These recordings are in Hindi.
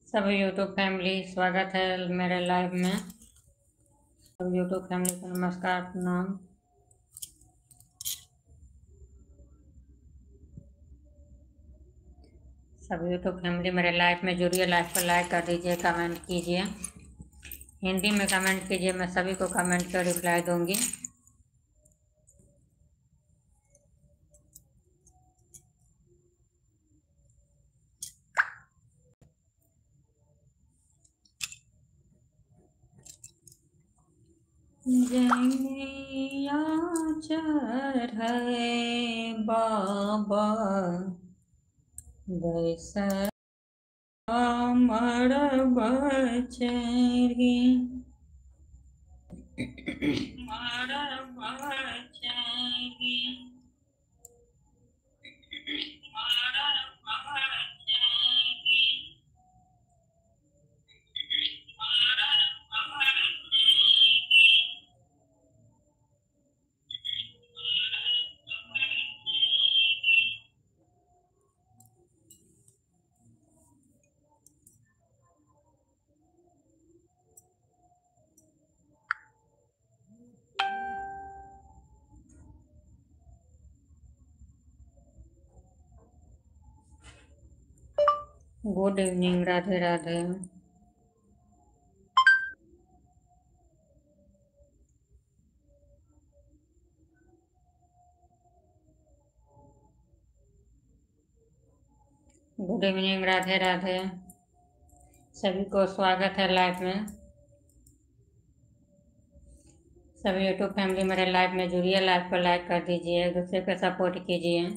सभी यूट्यूब फैमिली स्वागत है मेरे लाइव में। सब यूट्यूब फैमिली को नमस्कार प्रणाम। सब यूट्यूब फैमिली मेरे लाइव में जुड़िए, लाइव पर लाइक कर दीजिए, कमेंट कीजिए, हिंदी में कमेंट कीजिए, मैं सभी को कमेंट कर रिप्लाई दूंगी। जैया चढ़े बाबा वैसा अमर बचेरी मर बचेरी good evening, Radhe Radhe. Good evening, Radhe Radhe. सभी को स्वागत है लाइव में। सभी यूट्यूब फैमिली मेरे लाइव में जुड़िए, लाइव को लाइक कर दीजिए, एक दूसरे को सपोर्ट कीजिए।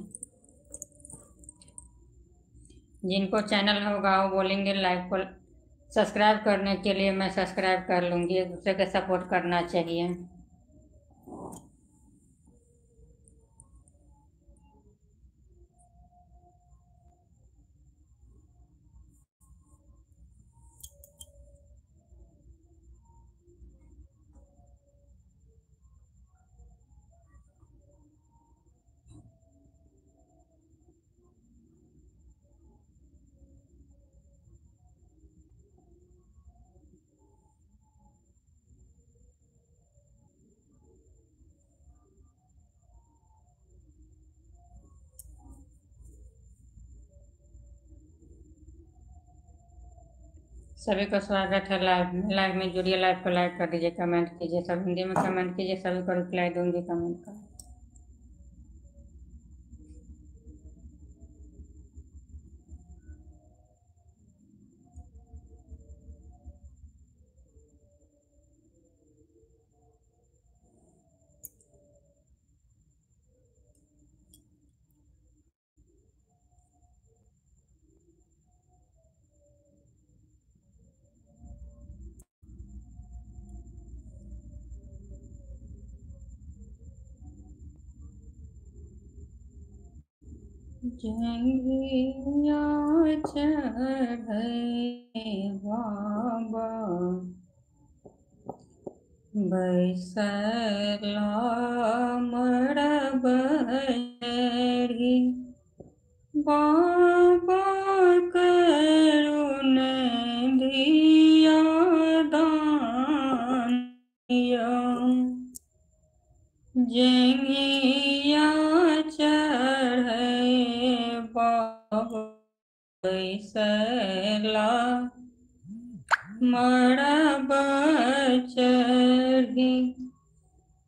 जिनको चैनल होगा वो बोलेंगे लाइव को सब्सक्राइब करने के लिए, मैं सब्सक्राइब कर लूँगी। एक दूसरे को सपोर्ट करना चाहिए। सभी को स्वागत है लाइव में। लाइव में जुड़िए, लाइव को लाइक कर दीजिए, कमेंट कीजिए, सब हिंदी में कमेंट कीजिए, सभी को रिप्लाई दूंगी कमेंट का। जैया चढ़े बाबा बैसला मर बरी बाबा करुण दिया दानिया जैया चढ़े बाबा बैसला मर बचरी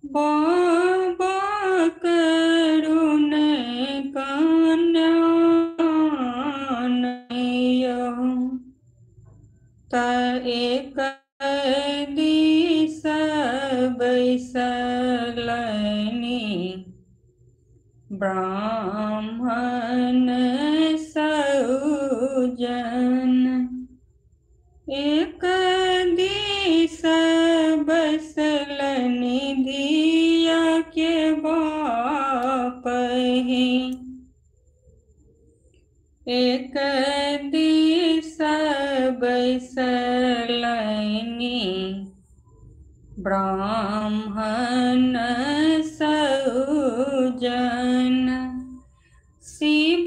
बाबा करुण कन्या त एक दिस बैसलनी ब्राह्मण सौजन एक दिस बसलनि धिया के बाप ही एक दिस बैसलनि ब्राह्मण सौजन शिव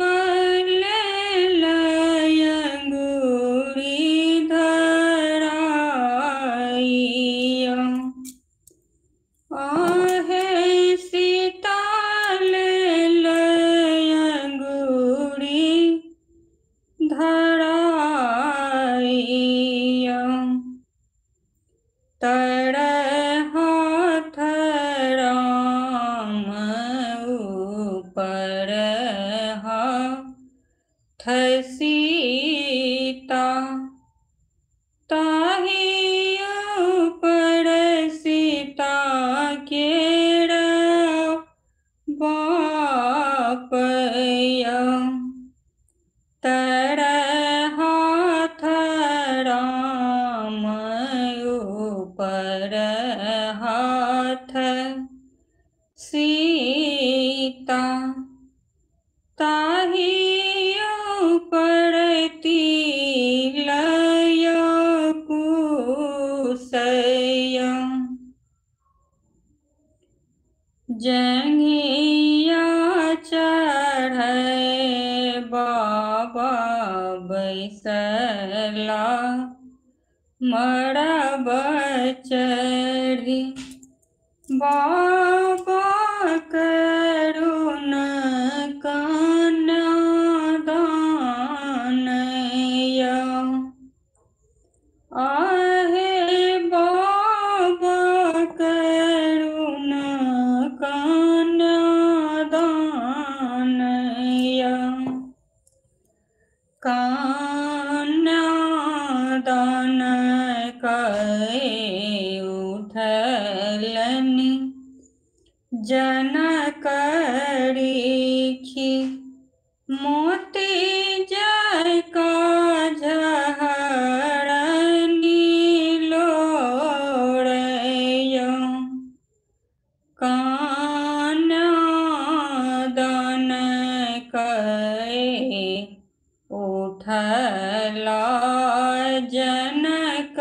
ले लयंगुरी ताहि ऊपर सीता केरा बापया तरह हाथ राम ऊपर हाथ सीता ताहि ऊपर तिलय कुसया जंघिया चढ़े बाबा बैसला मरब चढ़ी बाबा करुण कन्यादानया आहे बाबा करुण कन्यादानया कन्यादान कै उठलनि जनक ऋषि मोती जय काजहरनि लोड़य कन्यादान कै उठला जनक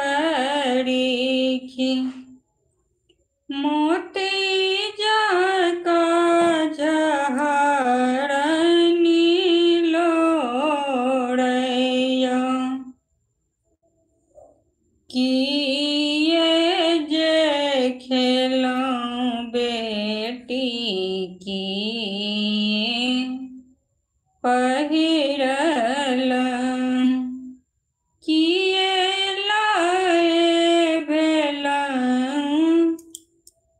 ऋषि मोती जय काजहरनि लोड़य किए जे खेलौं बेटी किए पहिरल किए लाए भेल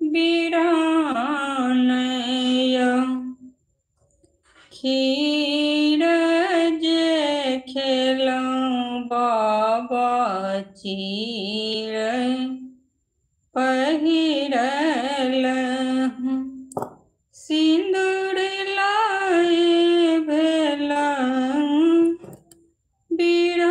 बिरानया खीर जे खेलौं बाबा चीर पहिरल सिंदूर लाए भेल बिरानया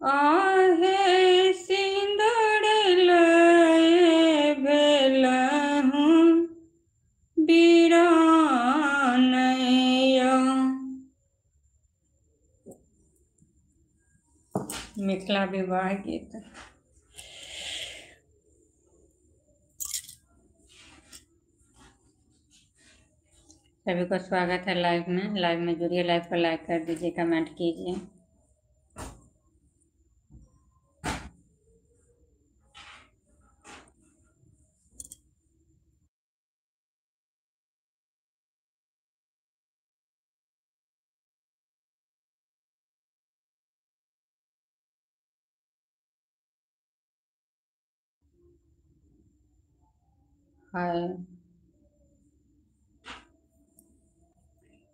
आहे सिंदूर लाए भेल बिरानया मिथिला विवाह गीत। सभी को स्वागत है लाइव में जुड़िए, लाइव को लाइक कर दीजिए, कमेंट कीजिए। हाय,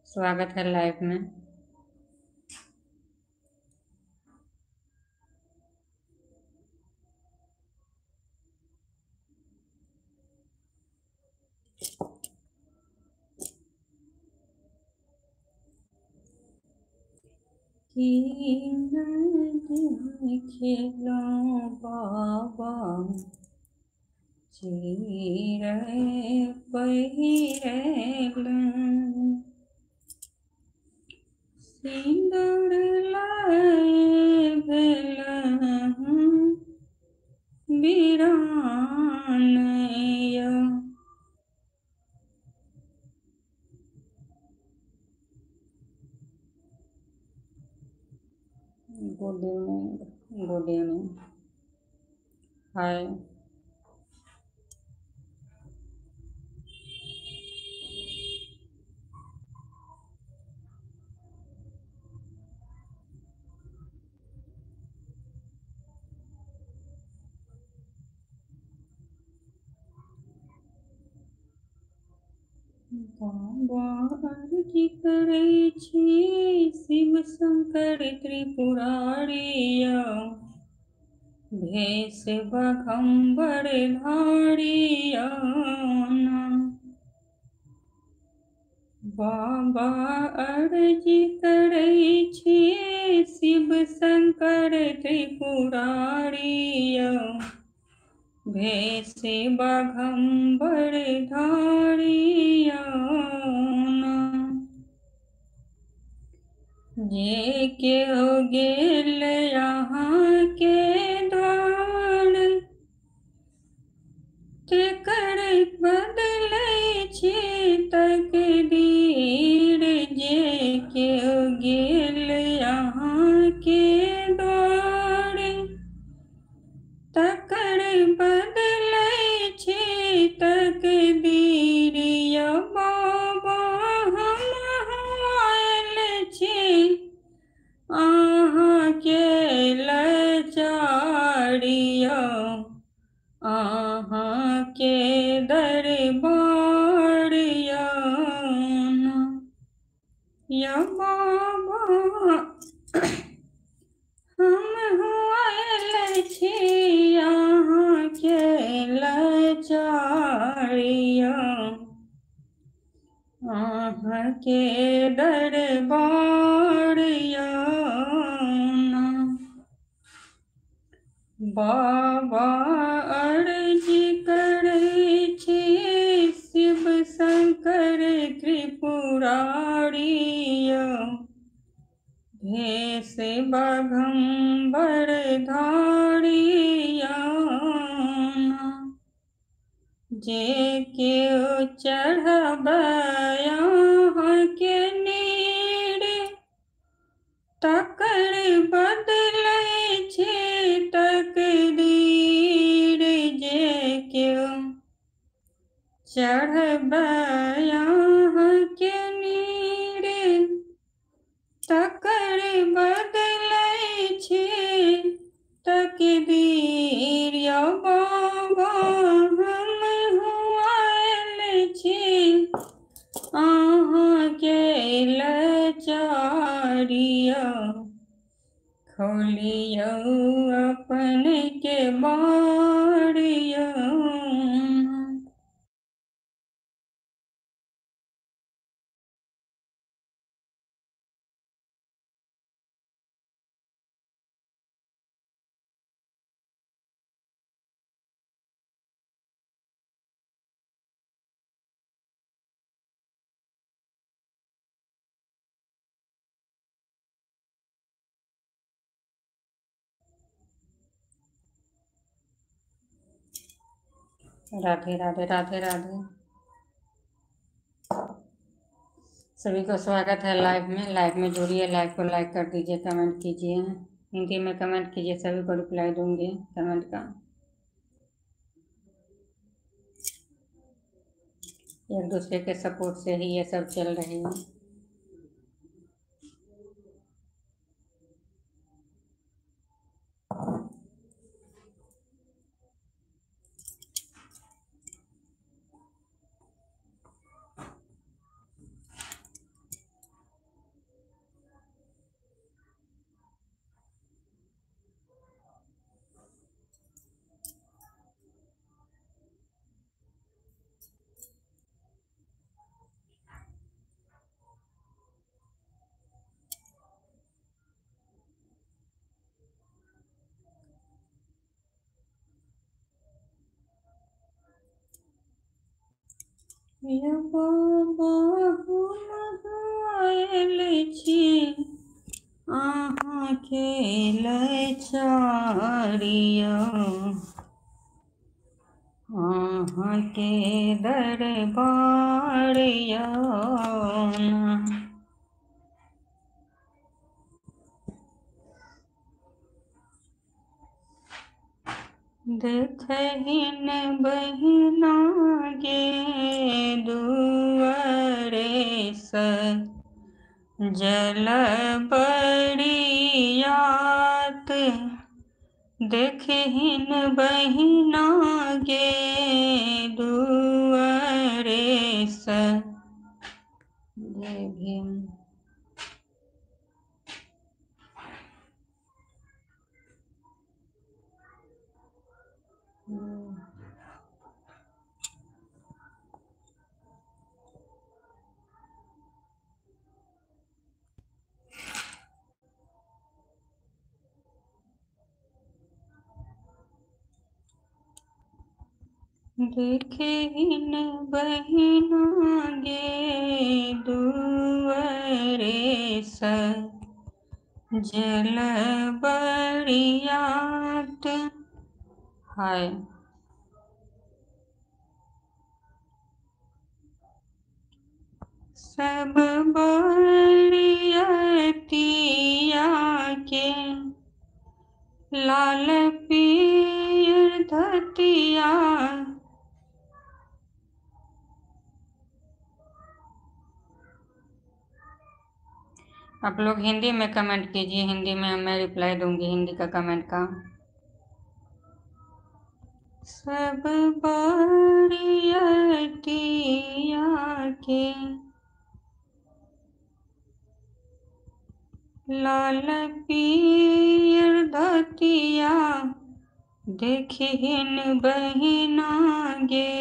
स्वागत है लाइव में। खेलों बाबा चीर पहिरल सिंदूर लाए भेल बिरानया गुड इवनिंग। हाय, बाबा अर्जी करै छी शिव शंकर त्रिपुरारिया भेष बघम्बर धारिया बाबा अर्जी करै छियै शिव शंकर त्रिपुरारिया भेष बघम्बर धारिया जे केओ गेल यहाँ के द्वार तेकर बदलै छी तकदीर जे केओ गेल यहाँ के द्वार तकर बदलै छी तकदीर या बाबा हम आयल छी अहाँके लाचारिया अहाँके दरबारिया या बाबा हम आयल छी अहाँके लाचारिया अहाँके दरबारिया बाबा अर्जी करै छी शिव शंकर त्रिपुरारिया भेष बघम्बर धारिया जे केओ चढ़बै अहाँके नीर तकर बदलै छी तकदीर जे केओ चढ़बै अहाँके नीर तकर बदलै छी तकदीर या बाबा हम आयल छी अहाँके लाचारिया खोलियौ अपन के बारिया राधे राधे राधे राधे। सभी को स्वागत है लाइव में जुड़िए, लाइव को लाइक कर दीजिए, कमेंट कीजिए, हिंदी में कमेंट कीजिए, सभी को रिप्लाई दूंगी कमेंट का। एक दूसरे के सपोर्ट से ही ये सब चल रही है। या बाबा हम आयल छी अहाँके लाचारिया अहाँके दरबारिया देखहिन बहिना गे दुआरे स जल बरियात देखहिन बहिना गे दुआरे स देखे हिन बहिना गे दुअरे जल बरियात हाय। सब बरियतिया के लाल पीर धतिया आप लोग हिंदी में कमेंट कीजिए, हिंदी में मैं रिप्लाई दूंगी हिंदी का कमेंट का। सब बरियतिया के लाल पीर धतिया देखिन बहिना गे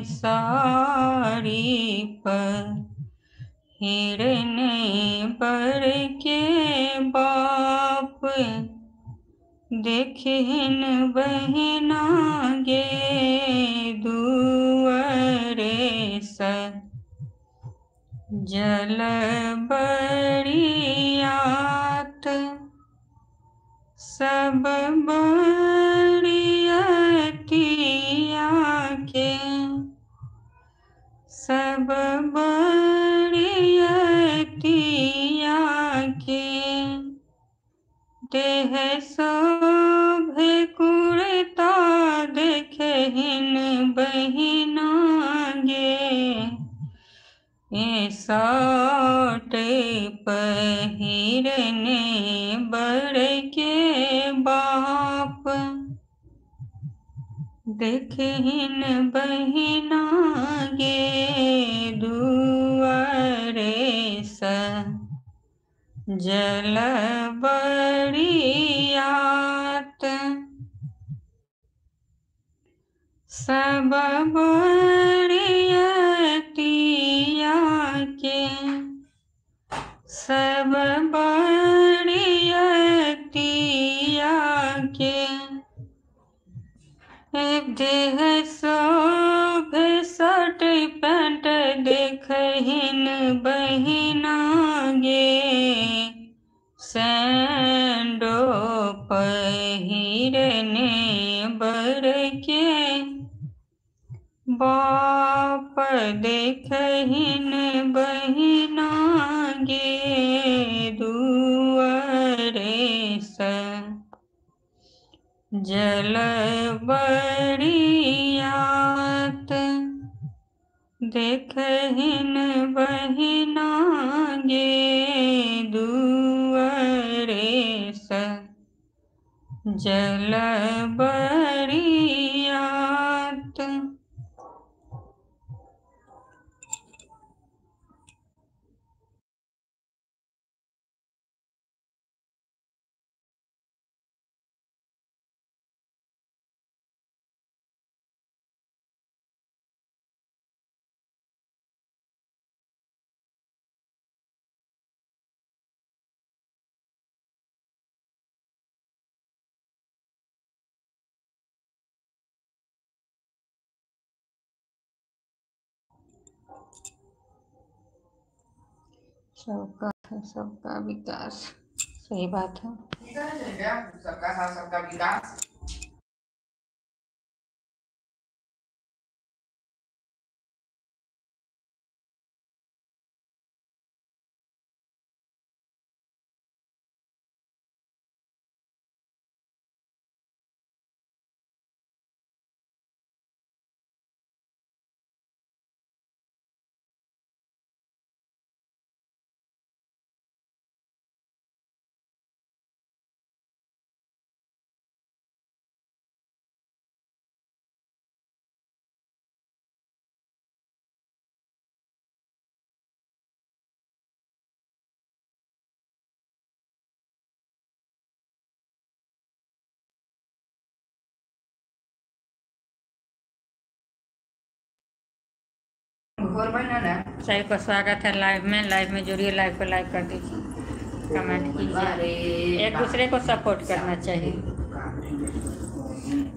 साड़ी पर हिरने बर के बाप देखिन बहिना गे दुअरे जल बरियात सब बरियतिया के सब बरियतिया के देह शोभे कुर्ता देखहिन बहिना गे साट पहिरने बर के बाप देखहिन बहिना गे दुअरे जल बरियात सब बरियतिया के सब बरियतिया के देह शोभे शर्ट पैंट देखहिन बहिना गे सैंडो पहिरने बर के बाप देखहिन बहिना गे दुअरे जल बरियात देखहिन बहिना गे दुअरे जल बरियात। सबका है सबका विकास, सही बात है। सबका है सबका विकास। सभी को स्वागत है लाइव में जुड़िए, लाइव को लाइक कर दीजिए, कमेंट कीजिए, एक दूसरे को सपोर्ट करना चाहिए।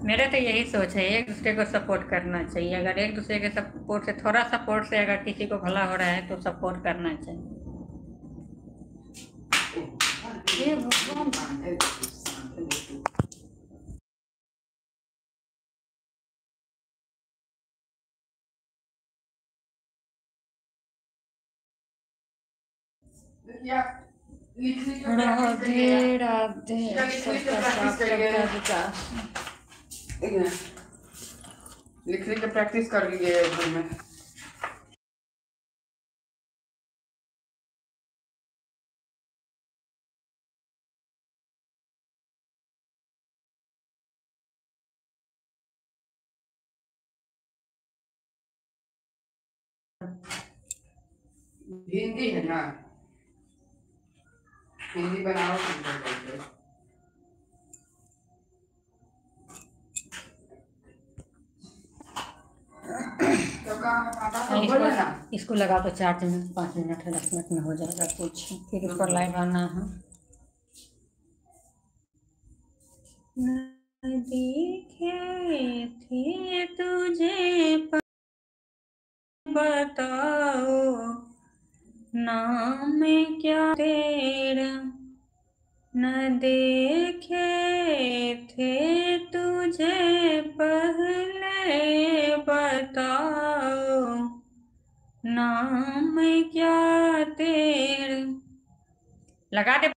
मेरा तो यही सोच है, एक दूसरे को सपोर्ट करना चाहिए। अगर एक दूसरे के सपोर्ट से, थोड़ा सपोर्ट से अगर किसी को भला हो रहा है तो सपोर्ट करना चाहिए। ये भगवान, राधे राधे, सबका साथ, सबका विकास। लिखने का प्रैक्टिस कर लीजिए घर में। हिंदी है ना, हिंदी बनाओ। इसको लगा तो चार्ज में 5 मिनट है, 10 मिनट में हो जाएगा कुछ, फिर ऊपर लाइव आना है। देखे थे तुझे बताओ, नाम क्या तेरा, न देखे थे तुझे पहले बताओ, नाम क्या तेरा। लगा दे।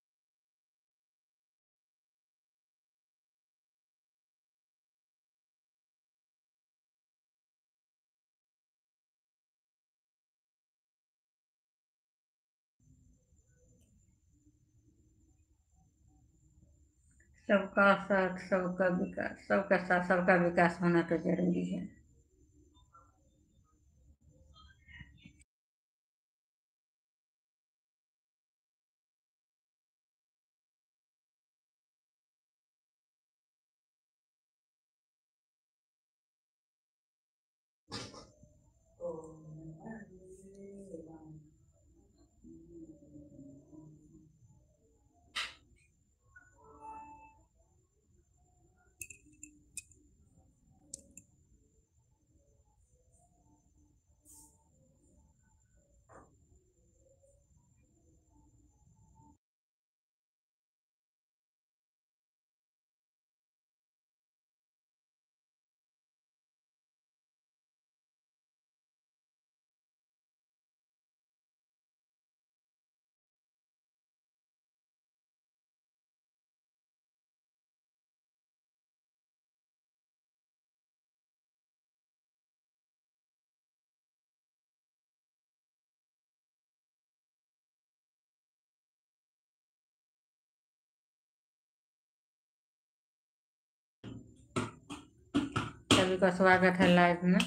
सबका साथ, सबका विकास, सबका साथ, सबका विकास होना तो जरूरी है। सभी का स्वागत है लाइव में।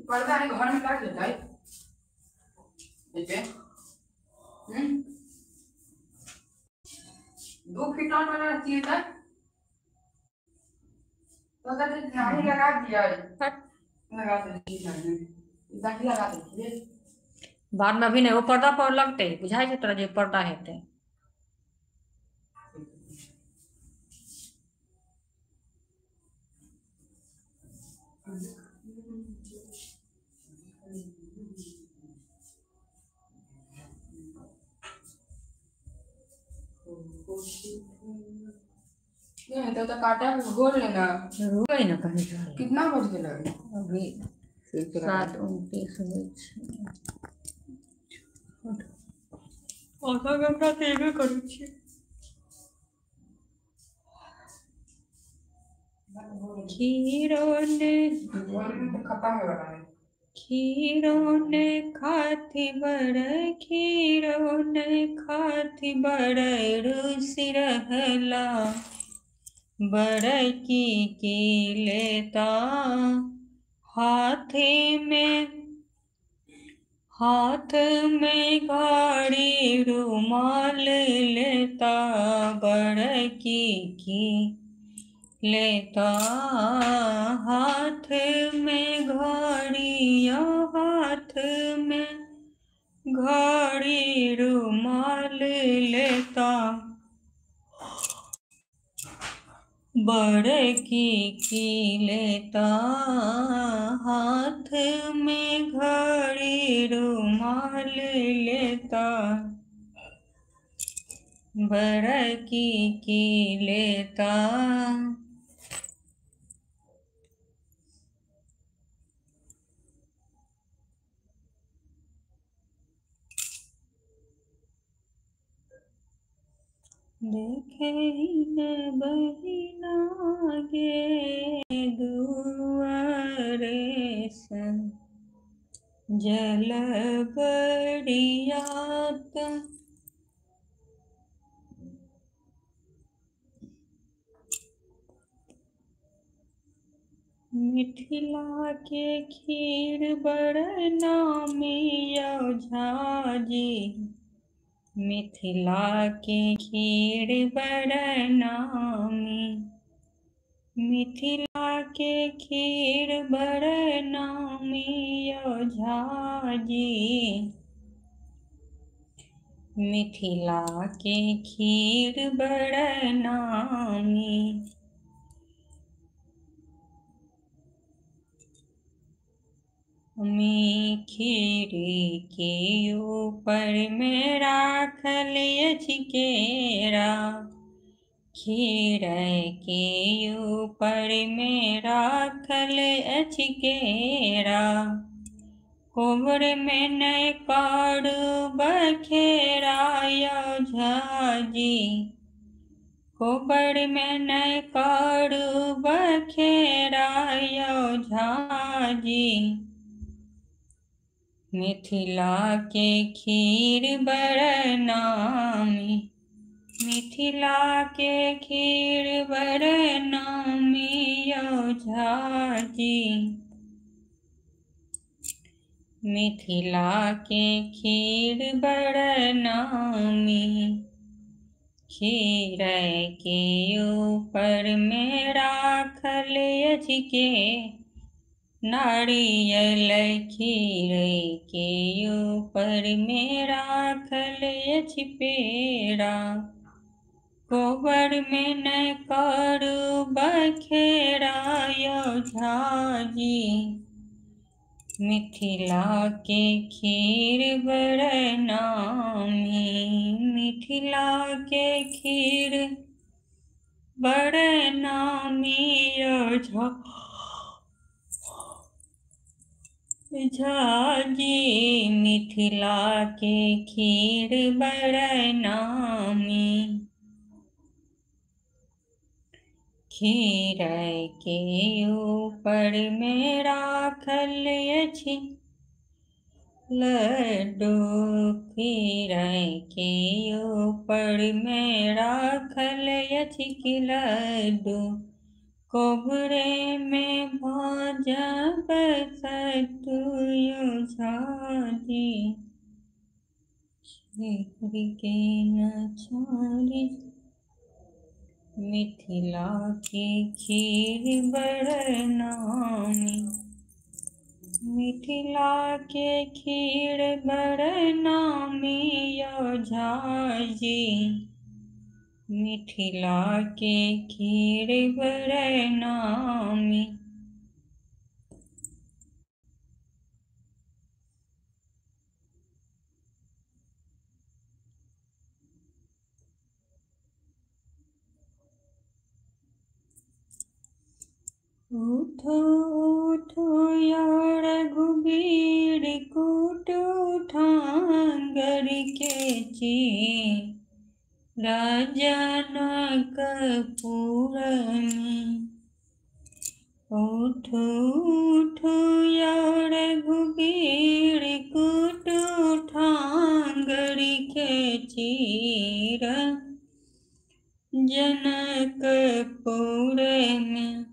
पर्दा है घर में काट लेता है। देखिए 2 फीट वाला चाहिए था, तो अगर ध्यान लगा दिया लगा दीजिए, लगा दीजिए बाद में अभी नहीं, वो पर्दा पर लगते बुझाई छै तोरा जे पर्दा हेते। नहीं तो काटा घोल लेना। रुकै ना कहीं कितना बज गया अभी 7:29 आधा घंटा तो एबे करू छी। खीरों ने खत्म हो रहा है। खीरों ने खाती बड़, खीरों ने खाती बड़, रुसि रहला बड़की की लेता, हाथ में घाड़ी रुमाल लेता, बड़की की लेता हाथ में घड़िया, हाथ में घड़ी रुमाल लेता बड़की की लेता हाथ में घड़ी रुमाल लेता बड़की की लेता देखे न बहिना गे दुआरे सन जल बड़ियात मिथिला के खीर बड़ नामी झाजी मिथिला के खीर बड़ नामी मिथिला के खीर बड़ नामी झाजी मिथिला के खीर बड़ नामी खीर के ऊपर में राखल अछि केरा खीर के ऊपर में राखल अछि केरा कोबर में नहीं काढ़ बखेरा झाजी कोबर में नहीं काढ़ बखेरा झाजी मिथिला के खीर बड़ नामी मिथिला के खीर बड़ नामी झाजी मिथिला के खीर बड़ नामी खीर के ऊपर में राखल अछि के नारियल खीर के ऊपर में राखल अछि पेड़ा कोबर में नहीं काढ़ बखेरा झाजी मिथिला के खीर बड़ नामी मिथिला के खीर बड़ नामी झाजी मिथिला के खीर बड़ नामी खीर के ऊपर में राखल अछि लड्डू खीर के ऊपर में राखल अछि कि लड्डू कोबरे में भाजब सतुयो झाजी खीर के नचारी मिथिला के खीर बड़ नामी मिथिला के खीर बड़ नामी झाजी मिथिला के खीर बड़ नामी उठो उठो यार घुबीर कूट उठांगर के ची राजन कपूर में उठो उठो यार घुबीर कूट उठांगर के चीर जनकपुर में